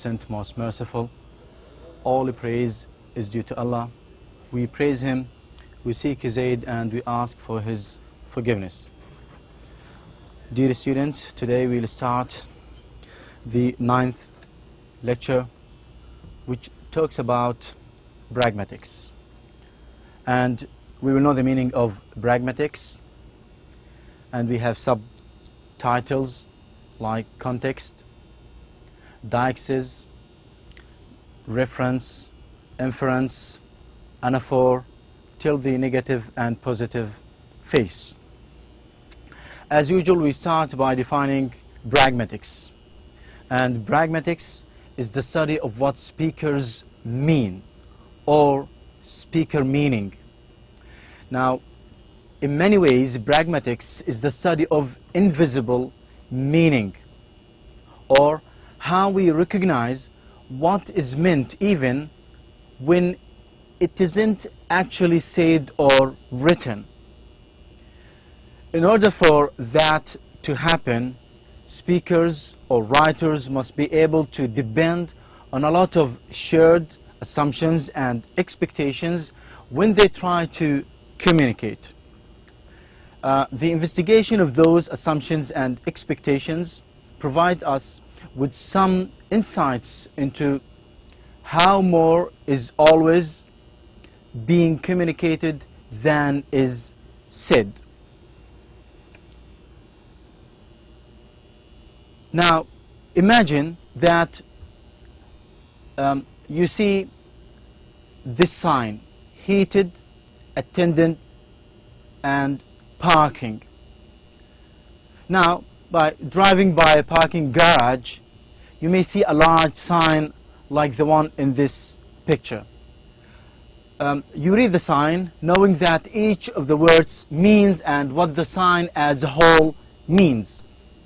Beneficent, Most Merciful. All praise is due to Allah. We praise Him, we seek His aid, and we ask for His forgiveness. Dear students, today we will start the 9th lecture, which talks about pragmatics. And we will know the meaning of pragmatics, and we have subtitles like context, deixis, reference, inference, anaphor, till the negative and positive face. As usual, we start by defining pragmatics. And pragmatics is the study of what speakers mean, or speaker meaning. Now, in many ways, pragmatics is the study of invisible meaning, or how we recognize what is meant even when it isn't actually said or written. In order for that to happen, speakers or writers must be able to depend on a lot of shared assumptions and expectations when they try to communicate. The investigation of those assumptions and expectations provide us with some insights into how more is always being communicated than is said. Now, imagine that you see this sign: heated, attendant, and parking. Now, by driving by a parking garage, you may see a large sign like the one in this picture. You read the sign knowing that each of the words means and what the sign as a whole means.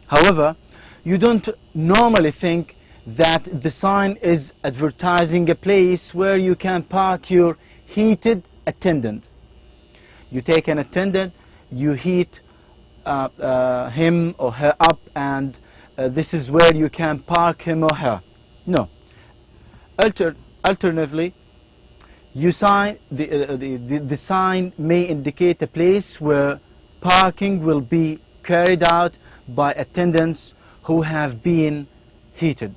However, you don't normally think that the sign is advertising a place where you can park your heated attendant. You take an attendant, you heat him or her up, and this is where you can park him or her. No. Alternatively, the sign may indicate a place where parking will be carried out by attendants who have been heated.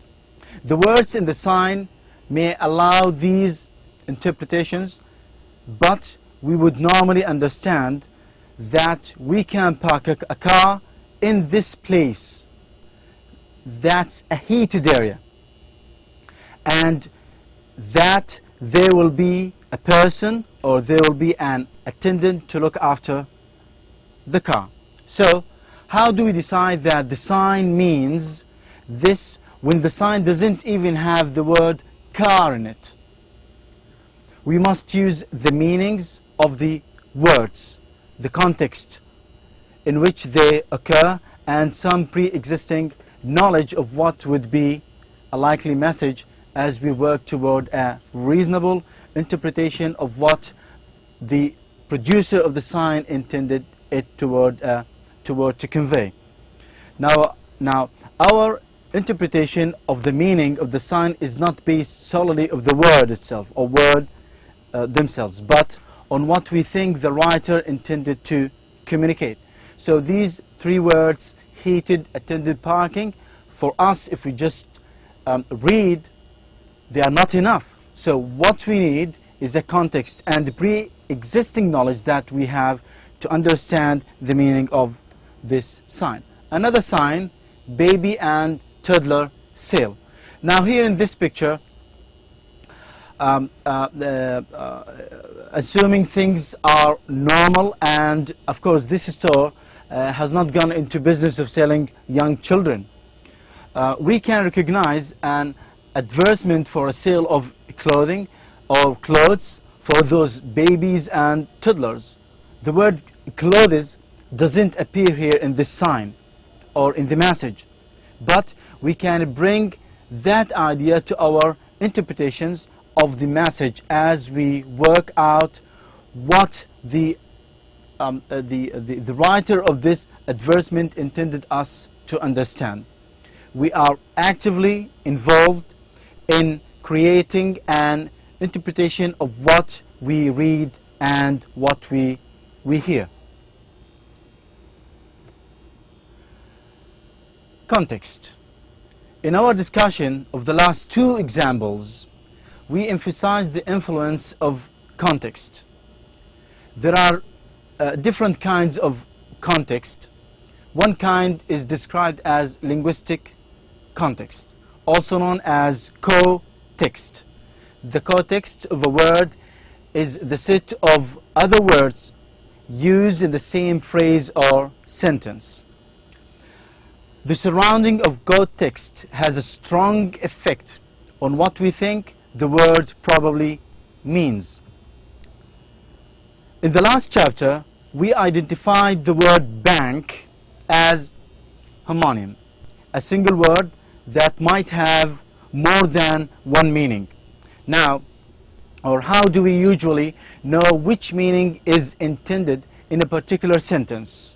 The words in the sign may allow these interpretations, but we would normally understand that we can park a car in this place. That's a heated area, and that there will be a person or there will be an attendant to look after the car. So how do we decide that the sign means this when the sign doesn't even have the word car in it? We must use the meanings of the words, the context in which they occur, and some pre-existing knowledge of what would be a likely message as we work toward a reasonable interpretation of what the producer of the sign intended it toward to convey. Now, our interpretation of the meaning of the sign is not based solely on the word itself or word themselves, but on what we think the writer intended to communicate. So these three words, heated, attended, parking, for us, if we just read, they are not enough. So what we need is a context and the pre-existing knowledge that we have to understand the meaning of this sign. Another sign, baby and toddler sale. Now here in this picture, assuming things are normal, and of course this store has not gone into business of selling young children, we can recognize an advertisement for a sale of clothing or clothes for those babies and toddlers. The word clothes doesn't appear here in this sign or in the message, but we can bring that idea to our interpretations of the message as we work out what the writer of this advertisement intended us to understand. We are actively involved in creating an interpretation of what we read and what we hear. Context. In our discussion of the last two examples, we emphasized the influence of context. There are different kinds of context. One kind is described as linguistic context, also known as co-text. The co-text of a word is the set of other words used in the same phrase or sentence. The surrounding of co-text has a strong effect on what we think the word probably means. In the last chapter, we identified the word bank as homonym, a single word that might have more than one meaning. Now, or how do we usually know which meaning is intended in a particular sentence?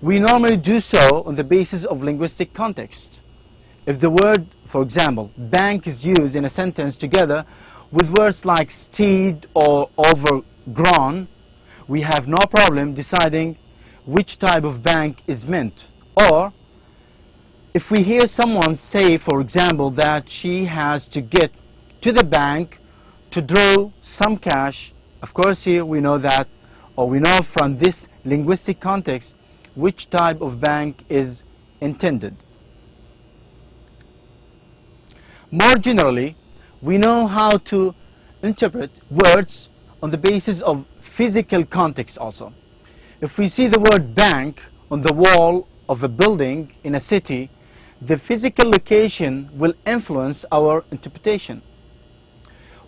We normally do so on the basis of linguistic context. If the word, for example, bank is used in a sentence together with words like steed or overgrown, we have no problem deciding which type of bank is meant. Or, if we hear someone say, for example, that she has to get to the bank to draw some cash, of course here we know that, or we know from this linguistic context, which type of bank is intended. More generally, we know how to interpret words on the basis of physical context also. If we see the word bank on the wall of a building in a city, the physical location will influence our interpretation.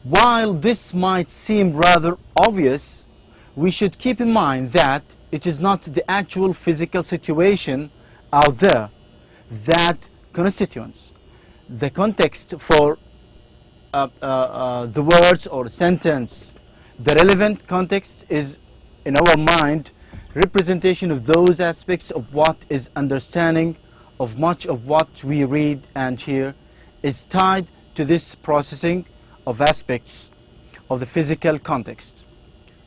While this might seem rather obvious, we should keep in mind that it is not the actual physical situation out there that constitutes the context for the words or sentence. The relevant context is, in our mind, representation of those aspects of what is understanding of much of what we read and hear is tied to this processing of aspects of the physical context,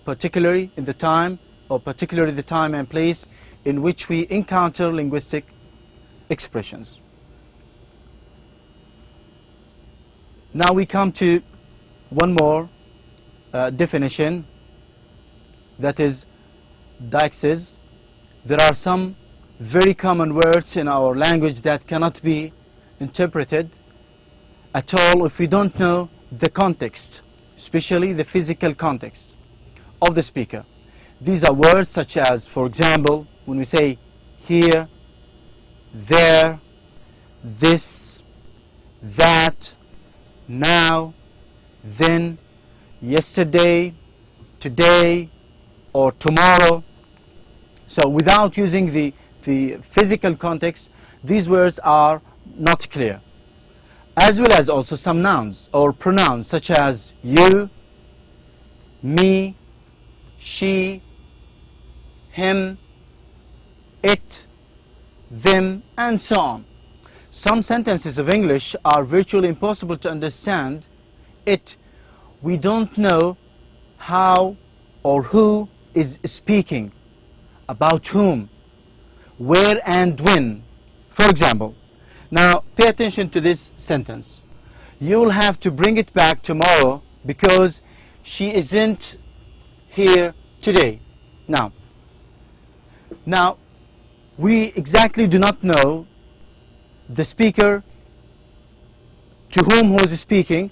particularly in the time and place in which we encounter linguistic expressions. Now we come to one more definition, that is deixis. There are some very common words in our language that cannot be interpreted at all if we don't know the context, especially the physical context of the speaker. These are words such as, for example, when we say here, there, this, that, now, then, yesterday, today, or tomorrow. So without using the physical context, these words are not clear. As well as also some nouns or pronouns such as you, me, she, him, it, them, and so on. Some sentences of English are virtually impossible to understand. We don't know how or who is speaking, about whom, where and when. For example, now pay attention to this sentence. You will have to bring it back tomorrow because she isn't here today. Now we exactly do not know the speaker, to whom who is speaking,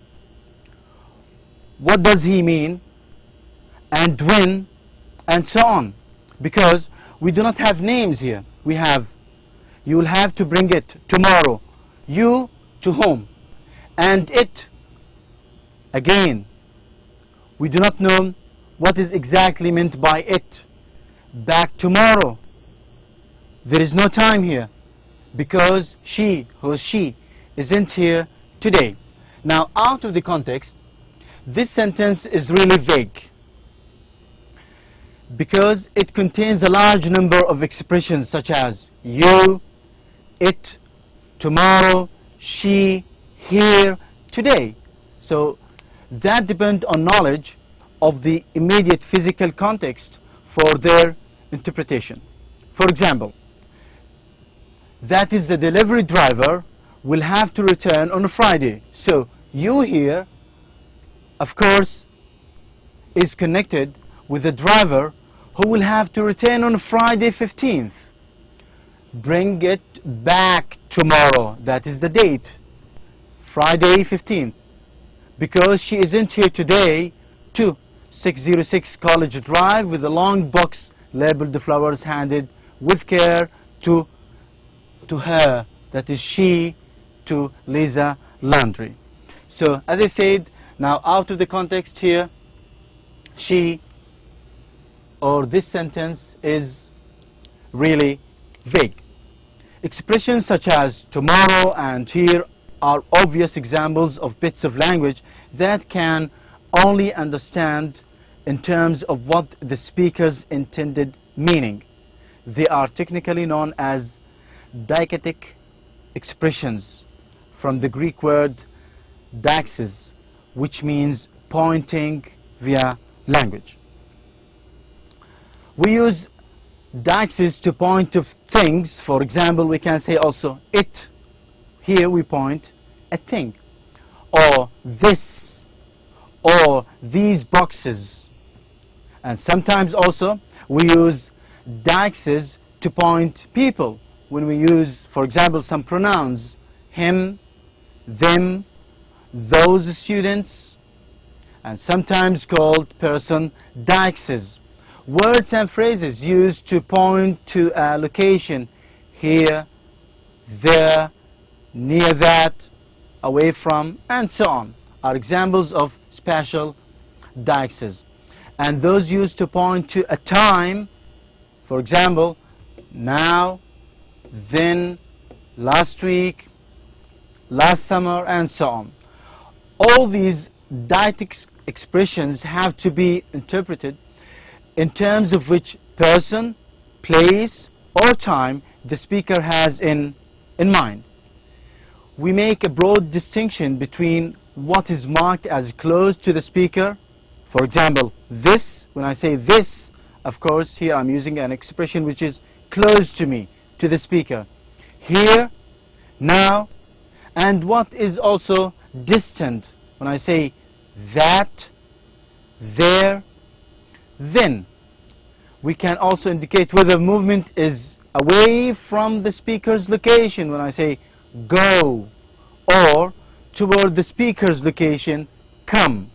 what does he mean, and when, and so on, because we do not have names here. We have, you will have to bring it tomorrow. You to whom, and it, again, we do not know what is exactly meant by it. Back tomorrow. There is no time here because she, who is she, isn't here today. Now, out of the context, this sentence is really vague because it contains a large number of expressions such as you, it, tomorrow, she, here, today. So that depends on knowledge of the immediate physical context for their interpretation. For example, that is the delivery driver will have to return on a Friday. So you here, of course, is connected with the driver who will have to return on Friday 15th. Bring it back tomorrow. That is the date, Friday 15th. Because she isn't here today, to 606 College Drive with a long box labeled the flowers handed with care to her, that is she, to Lisa Landry. So as I said, now out of the context here, she or this sentence is really vague. Expressions such as tomorrow and here are obvious examples of bits of language that can only understand in terms of what the speaker's intended meaning. They are technically known as deichetic expressions, from the Greek word deixis, which means pointing via language. We use deixis to point to things. For example, we can say also it. Here we point a thing, or this, or these boxes. And sometimes also we use deixis to point people when we use, for example, some pronouns: him, them, those students, and sometimes called person deixis. Words and phrases used to point to a location: here, there, near that, away from, and so on, are examples of spatial deixis. And those used to point to a time, for example, now, then, last week, last summer, and so on. All these deichetic expressions have to be interpreted in terms of which person, place, or time the speaker has in mind. We make a broad distinction between what is marked as close to the speaker. For example, this, when I say this, of course, here I'm using an expression which is close to me, to the speaker. Here, now, and what is also distant, when I say that, there, then. We can also indicate whether movement is away from the speaker's location, when I say go, or toward the speaker's location, come.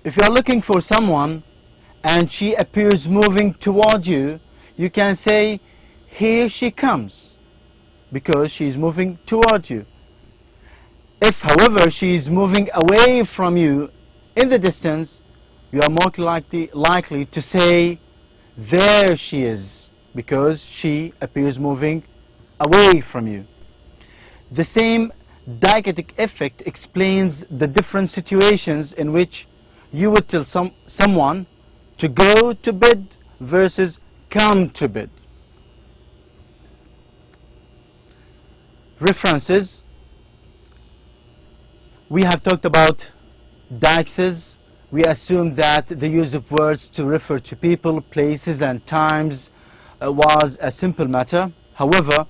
If you are looking for someone and she appears moving toward you, you can say here she comes, because she is moving toward you. If, however, she is moving away from you in the distance, you are more likely to say there she is, because she appears moving away from you. The same deichetic effect explains the different situations in which you would tell someone to go to bed versus come to bed. References. We have talked about deixis. We assume that the use of words to refer to people, places, and times was a simple matter. However,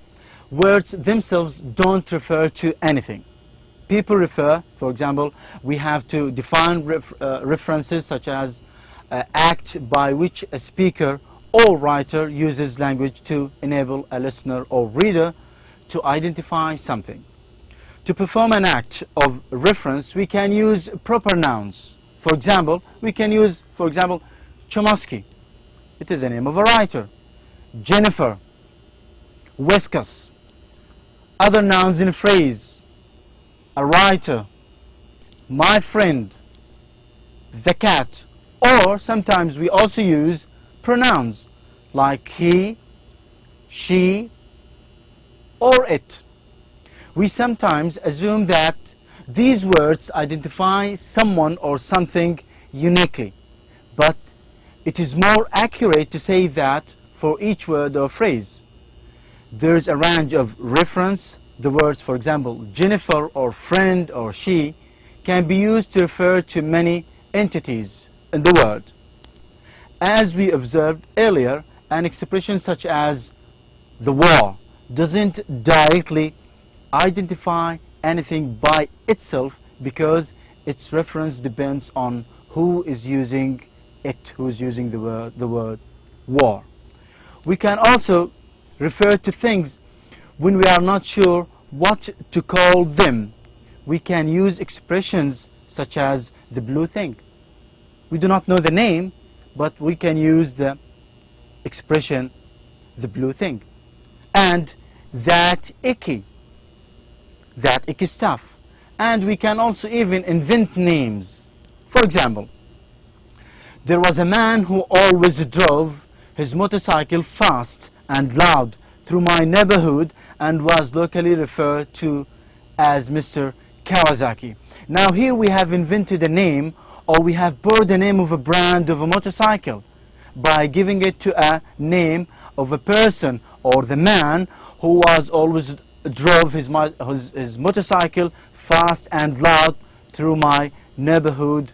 words themselves don't refer to anything. People refer. For example, we have to define references such as act by which a speaker or writer uses language to enable a listener or reader to identify something. To perform an act of reference, we can use proper nouns. For example, we can use, for example, Chomsky. It is the name of a writer. Jennifer, Weskus. Other nouns in a phrase: a writer, my friend, the cat. Or sometimes we also use pronouns like he, she, or it. We sometimes assume that these words identify someone or something uniquely, but it is more accurate to say that for each word or phrase. There is a range of reference the words, for example, Jennifer or friend or she, can be used to refer to many entities in the world. As we observed earlier, an expression such as the war doesn't directly identify anything by itself because its reference depends on who is using it, who is using the word war. We can also refer to things when we are not sure what to call them. We can use expressions such as the blue thing. We do not know the name, but we can use the expression the blue thing. And that icky stuff. And we can also even invent names. For example, there was a man who always drove his motorcycle fast and loud through my neighborhood and was locally referred to as Mr. Kawasaki. Now here we have invented a name, or we have borrowed the name of a brand of a motorcycle by giving it to a name of a person or the man who was always drove his motorcycle fast and loud through my neighborhood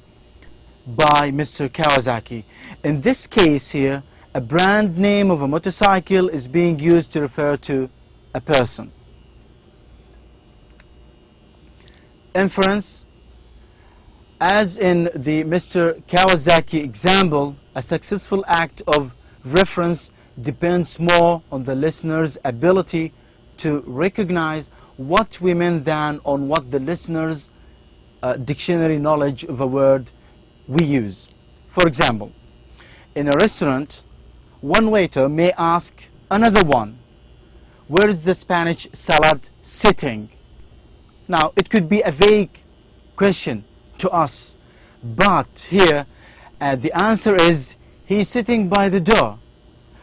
by Mr. Kawasaki. In this case here, a brand name of a motorcycle is being used to refer to a person. Inference. As in the Mr. Kawasaki example, a successful act of reference depends more on the listener's ability to recognize what we mean than on what the listener's dictionary knowledge of a word we use. For example, in a restaurant, one waiter may ask another one, "Where is the Spanish salad sitting?" Now, it could be a vague question to us, but here the answer is, he's sitting by the door.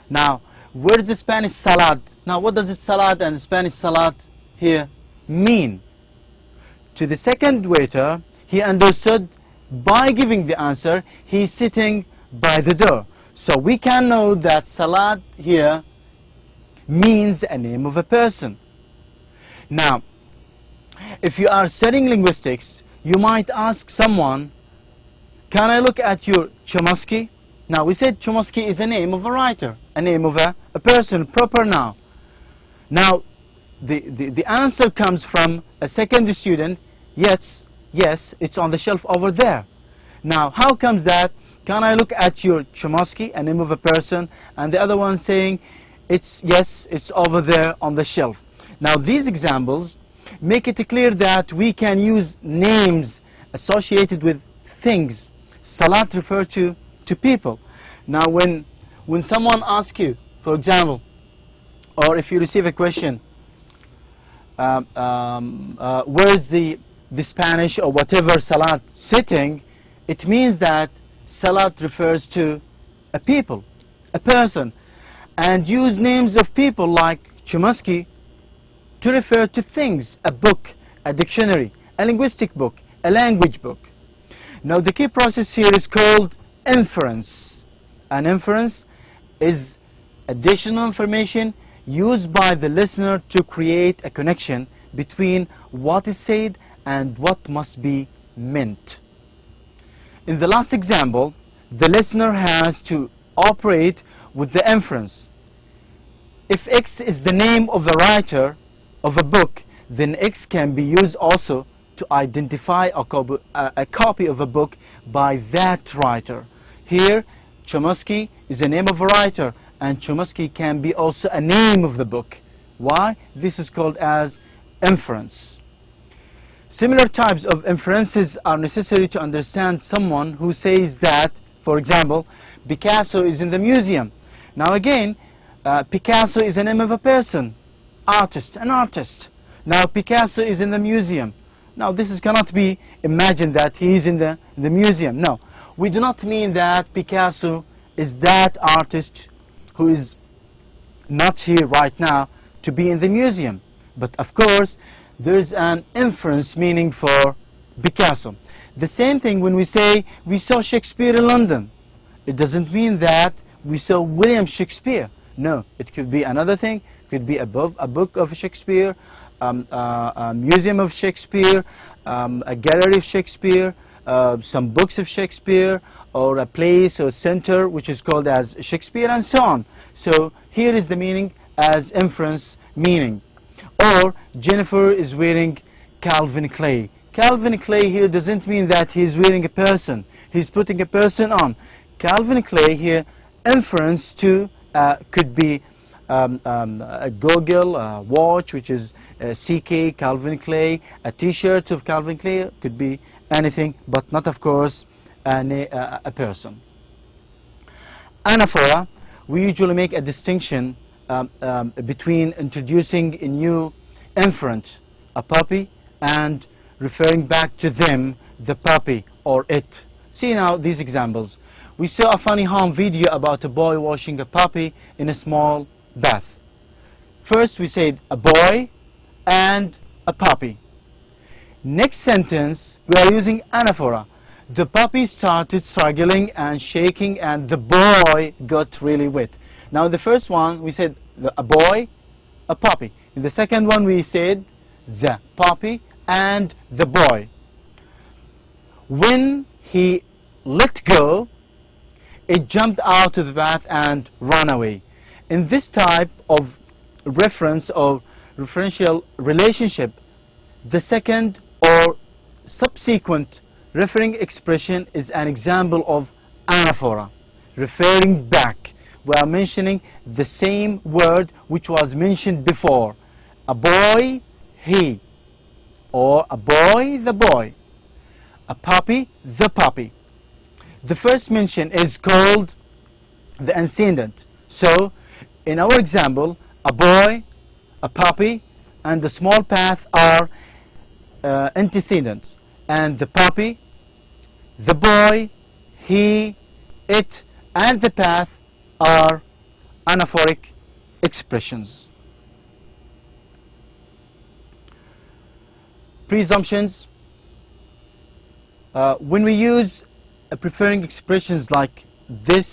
Now, where is the Spanish salad? Now, what does the salad and Spanish salad here mean? To the second waiter, he understood by giving the answer, he's sitting by the door. So we can know that salad here means a name of a person. Now, if you are studying linguistics, you might ask someone, "Can I look at your Chomsky?" Now, we said Chomsky is a name of a writer, a name of a person, proper noun. Now, the answer comes from a second student, yes, it's on the shelf over there. Now, how comes that? Can I look at your Chomsky, a name of a person, and the other one saying, yes, it's over there on the shelf. Now, these examples make it clear that we can use names associated with things. Salat refer to people. Now, when someone asks you, for example, or if you receive a question, where is the Spanish or whatever salat sitting, it means that salat refers to a people, a person, and use names of people like Chomsky to refer to things, a book, a dictionary, a linguistic book, a language book. Now, the key process here is called inference. An inference is additional information used by the listener to create a connection between what is said and what must be meant. In the last example, the listener has to operate with the inference. If X is the name of the writer of a book, then X can be used also to identify a copy of a book by that writer. Here, Chomsky is a name of a writer, and Chomsky can be also a name of the book. Why? This is called as inference. Similar types of inferences are necessary to understand someone who says that, for example, Picasso is in the museum. Now again, Picasso is a name of a person, an artist. Now Picasso is in the museum. Now this cannot be imagined that he is in the museum. No, we do not mean that Picasso is that artist who is not here right now to be in the museum. But of course, there is an inference meaning for Picasso. The same thing when we say we saw Shakespeare in London. It doesn't mean that we saw William Shakespeare. No, it could be another thing. It could be a book of Shakespeare, a museum of Shakespeare, a gallery of Shakespeare, some books of Shakespeare, or a place or center which is called as Shakespeare, and so on. So here is the meaning as inference meaning. Or Jennifer is wearing Calvin Klein. Calvin Klein here doesn't mean that he's wearing a person. He's putting a person on. Calvin Klein here, inference to could be a goggle, a watch, which is CK, Calvin Klein, a t-shirt of Calvin Klein, could be anything, but not, of course, a person. Anaphora, we usually make a distinction between introducing a new inferent, a puppy, and referring back to them, the puppy or it. See now these examples. We saw a funny home video about a boy washing a puppy in a small bath. First we said a boy and a puppy. Next sentence we are using anaphora. The puppy started struggling and shaking and the boy got really wet. Now the first one we said a boy, a puppy. In the second one we said the puppy and the boy. When he let go, it jumped out of the bath and ran away. In this type of reference or referential relationship, the second or subsequent referring expression is an example of anaphora, referring back. We are mentioning the same word which was mentioned before. A boy, he. Or a boy, the boy. A puppy, the puppy. The first mention is called the antecedent. So, in our example, a boy, a puppy, and the small path are antecedents. And the puppy, the boy, he, it, and the path are anaphoric expressions. Presumptions. When we use preferring expressions like this,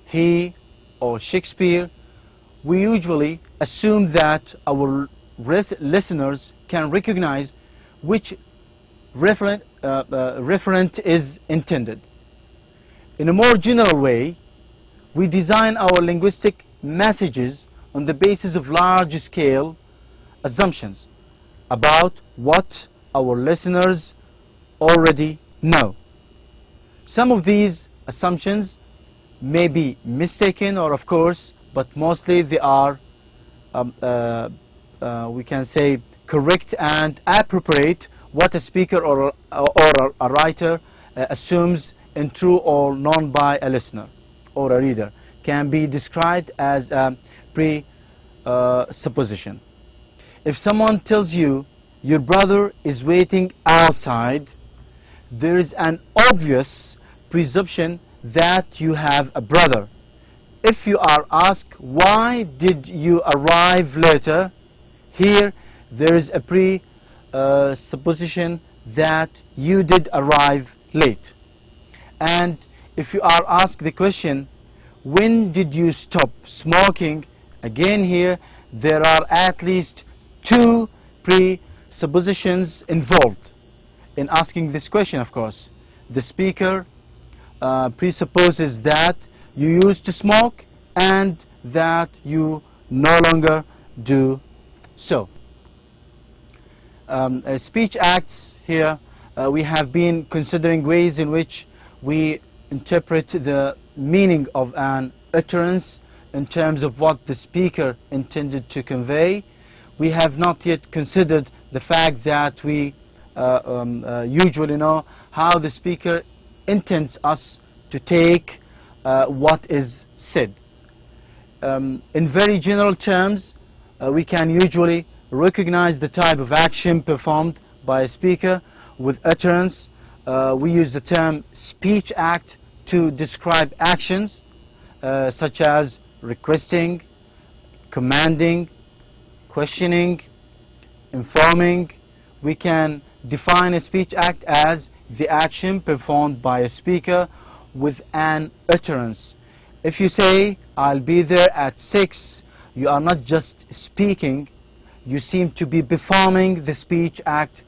he, or Shakespeare, we usually assume that our listeners can recognize which referent is intended. In a more general way, we design our linguistic messages on the basis of large-scale assumptions about what our listeners already know. Some of these assumptions may be mistaken, or of course, but mostly they are, we can say, correct and appropriate what a speaker or a writer assumes in true or known by a listener or a reader can be described as a presupposition. If someone tells you your brother is waiting outside, there is an obvious presumption that you have a brother. If you are asked why did you arrive later, here there is a presupposition that you did arrive late. And if you are asked the question, when did you stop smoking, again here there are at least two presuppositions involved in asking this question. Of course, the speaker presupposes that you used to smoke and that you no longer do so. Speech acts here, we have been considering ways in which we interpret the meaning of an utterance in terms of what the speaker intended to convey. We have not yet considered the fact that we usually know how the speaker intends us to take what is said. In very general terms, we can usually recognize the type of action performed by a speaker with utterance. We use the term speech act to describe actions such as requesting, commanding, questioning, informing. We can define a speech act as the action performed by a speaker with an utterance. If you say, I'll be there at 6, you are not just speaking, you seem to be performing the speech act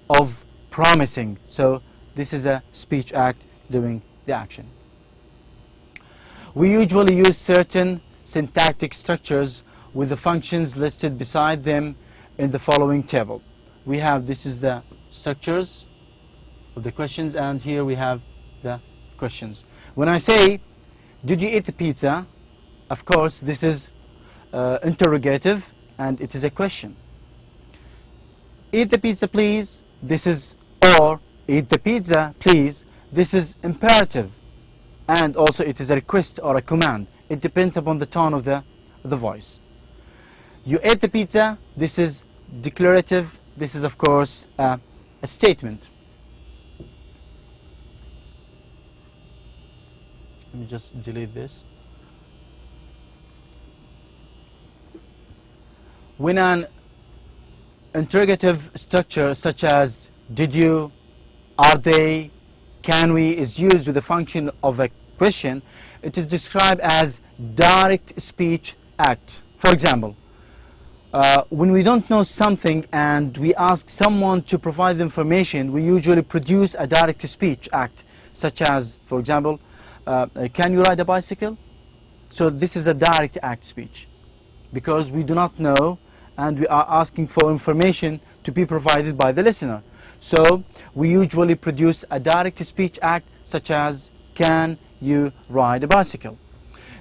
of promising. So this is a speech act doing the action. We usually use certain syntactic structures with the functions listed beside them in the following table. We have, this is the structures of the questions, and here we have the questions. When I say, did you eat the pizza? Of course, this is interrogative, and it is a question. Eat the pizza, please. This is, or eat the pizza, please. This is imperative, and also it is a request or a command. It depends upon the tone of the voice. You ate the pizza. This is declarative. This is, of course, a statement. Let me just delete this. When an interrogative structure such as did you, are they, can we is used with the function of a question, it is described as direct speech act. For example, when we don't know something and we ask someone to provide information, we usually produce a direct speech act, such as, for example, can you ride a bicycle? So this is a direct act speech, because we do not know and we are asking for information to be provided by the listener. So we usually produce a direct speech act such as can you ride a bicycle.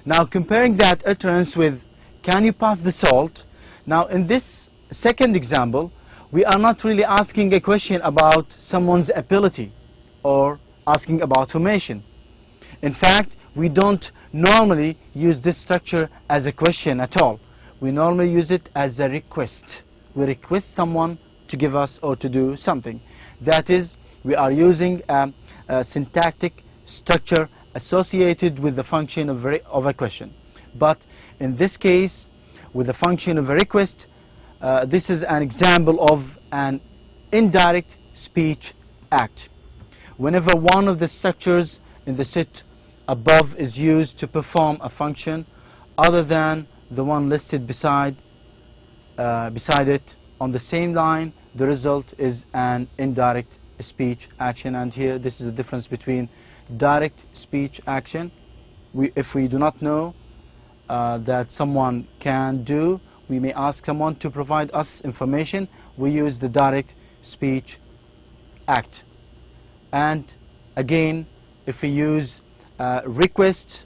Now comparing that utterance with can you pass the salt? Now in this second example, we are not really asking a question about someone's ability or asking about formation. In fact, we don't normally use this structure as a question at all. We normally use it as a request. We request someone to give us or to do something. That is, we are using a syntactic structure associated with the function of a question. But in this case, with the function of a request, this is an example of an indirect speech act. Whenever one of the structures in the set above is used to perform a function other than the one listed beside it on the same line, the result is an indirect speech action. And here, this is the difference between direct speech action. If we do not know that someone can do, we may ask someone to provide us information. We use the direct speech act. And again, if we use request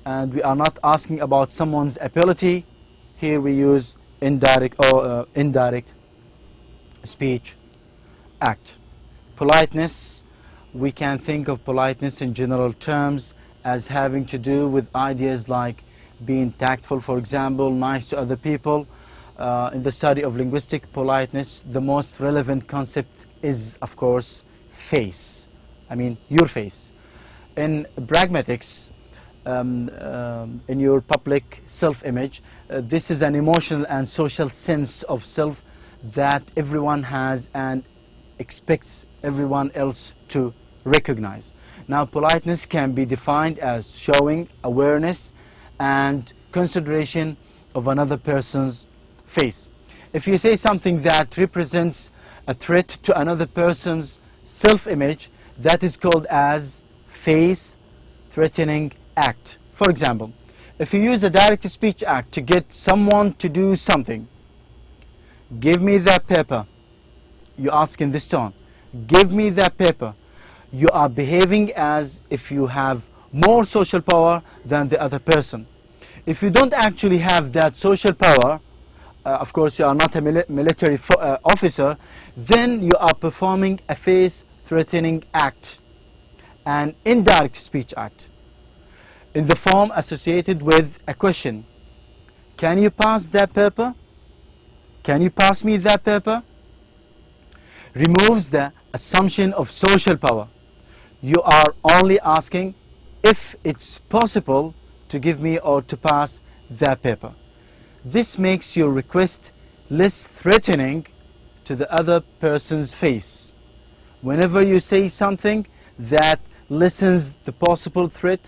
and we are not asking about someone's ability, here we use indirect or indirect speech act. Politeness, we can think of politeness in general terms as having to do with ideas like being tactful, for example, nice to other people. In the study of linguistic politeness, the most relevant concept is, of course, face. I mean, your face. In pragmatics, in your public self-image, this is an emotional and social sense of self that everyone has and expects everyone else to recognize. Now, politeness can be defined as showing awareness and consideration of another person's face. If you say something that represents a threat to another person's self-image, that is called as face-threatening act. For example, if you use a direct speech act to get someone to do something, give me that paper. You ask in this tone, give me that paper. You are behaving as if you have more social power than the other person. If you don't actually have that social power, of course you are not a military officer, then you are performing a face-threatening act, an indirect speech act, in the form associated with a question. Can you pass that paper? Can you pass me that paper? Removes the assumption of social power. You are only asking if it's possible to give me or to pass that paper. This makes your request less threatening to the other person's face. Whenever you say something that lessens the possible threat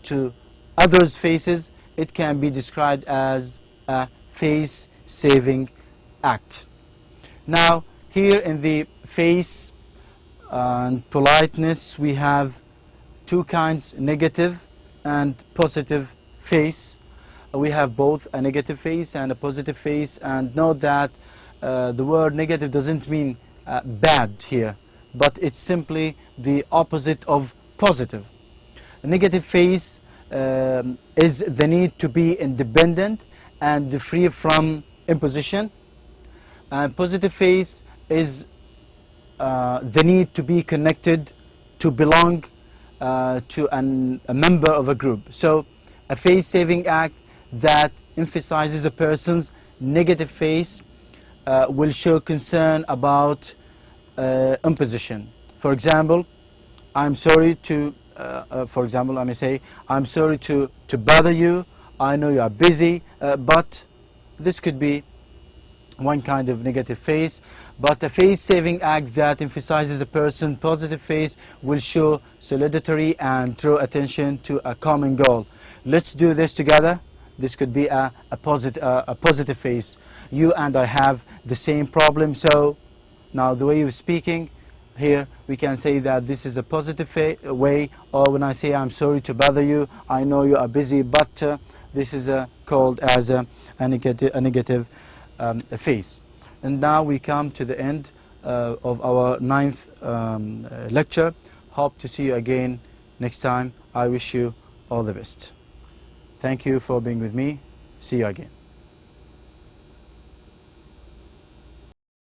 to others' faces, it can be described as a face-saving act. Now, here in the face and politeness, we have two kinds, negative and positive face. We have both a negative face and a positive face, and note that the word negative doesn't mean bad here, but it's simply the opposite of positive. A negative face is the need to be independent and free from imposition, and positive face is the need to be connected, to belong to a member of a group. So a face-saving act that emphasizes a person's negative face will show concern about imposition. For example, I'm sorry to, for example, I may say, I'm sorry to bother you. I know you are busy, but this could be one kind of negative face. But a face-saving act that emphasizes a person's positive face will show solidarity and draw attention to a common goal. Let's do this together. This could be a positive face. You and I have the same problem, so now the way you're speaking here, we can say that this is a positive way, or when I say I'm sorry to bother you, I know you are busy, but this is called as a negative face. And now we come to the end of our 9th lecture. Hope to see you again next time. I wish you all the best. Thank you for being with me. See you again.